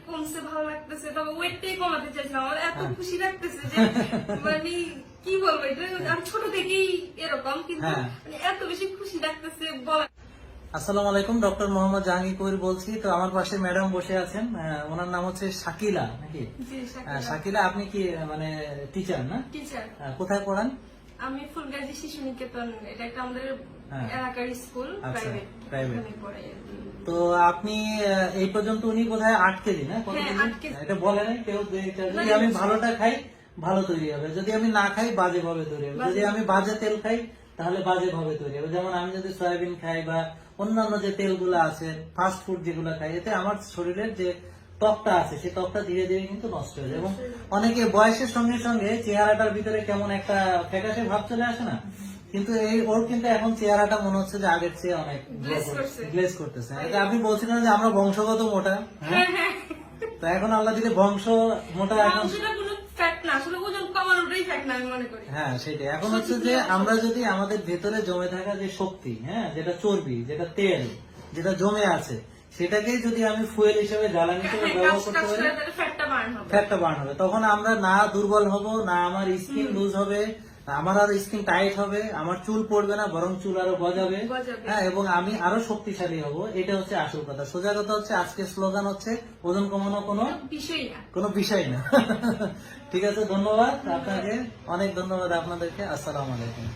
কমছে, ভালো লাগতেছে। তবে ওয়েটটাই কমাতে চাইছিলাম, আমার এত খুশি লাগতেছে যে মানে কি বলবো, এটা আমি ছোট থেকেই এরকম, কিন্তু মানে এত বেশি খুশি লাগতেছে বলা। আসসালামু আলাইকুম, ডক্টর মোহাম্মদ জাহাঙ্গীর কবির বলছি। তো আমার পাশে ম্যাডাম বসে আছেন, ওনার নাম হচ্ছে শাকিলা নাকি? শাকিলা, আপনি কি মানে টিচার না? টিচার। কোথায় পড়ান? আমি ফুলগাজী শিশু নিকেতন, এটা একটা আমাদের এলাকার স্কুল, প্রাইভেট পড়াই। তো আপনি এই পর্যন্ত উনি কোথায় 8 কেজি না? এটা বলে নাই কেউ? যদি আমি ভালোটা খাই ভালো তৈরি হবে, যদি আমি না খাই বাজে ভাবে তৈরি হবে, যদি আমি বাজে তেল খাই তাহলে বাজে ভাবে তৈরি হবে। যেমন আমি যদি সয়াবিন খাই বা অন্যান্য যে তেলগুলো আছে, ফাস্ট ফুড যেগুলো খাই, এতে আমার শরীরের যে ত্বকটা আছে সেই ত্বকটা ধীরে ধীরে কিন্তু নষ্ট হয়ে যায়। এবং অনেকে বয়সের সঙ্গে সঙ্গে চেহারাটার ভিতরে কেমন একটা ফ্যাকাশে ভাব চলে আসে না? কিন্তু ওর কিন্তু এখন চেহারাটা মনে হচ্ছে যে আগের চেয়ে অনেক গ্লেজ করতেছে। এটা আপনি বলছিলেন যে আমরা বংশগত মোটা, হ্যাঁ? তো এখন আল্লাহ দিলে বংশ মোটা, এখন হ্যাঁ সেটাই। এখন হচ্ছে যে আমরা যদি আমাদের ভেতরে জমে থাকা যে শক্তি, হ্যাঁ, যেটা চর্বি, যেটা তেল, যেটা জমে আছে, সেটাকেই যদি আমি ফুয়েল হিসেবে জ্বালানি হিসেবে ব্যবহার করতে পারি, ফ্যাটটা বার্ন হবে। তখন আমরা না দুর্বল হব, না আমার স্কিন লুজ হবে, আমার আরো স্কিন টাইট হবে, আমার চুল পড়বে না, বরং চুল আরো গজাবে, হ্যাঁ, এবং আমি আরো শক্তিশালী হব। এটা হচ্ছে আসল কথা। সোজা কথা হচ্ছে আজকের স্লোগান হচ্ছে ওজন কমানো কোনো বিষয় না। ঠিক আছে, ধন্যবাদ আপনাকে, অনেক ধন্যবাদ আপনাদেরকে। আসসালামু আলাইকুম।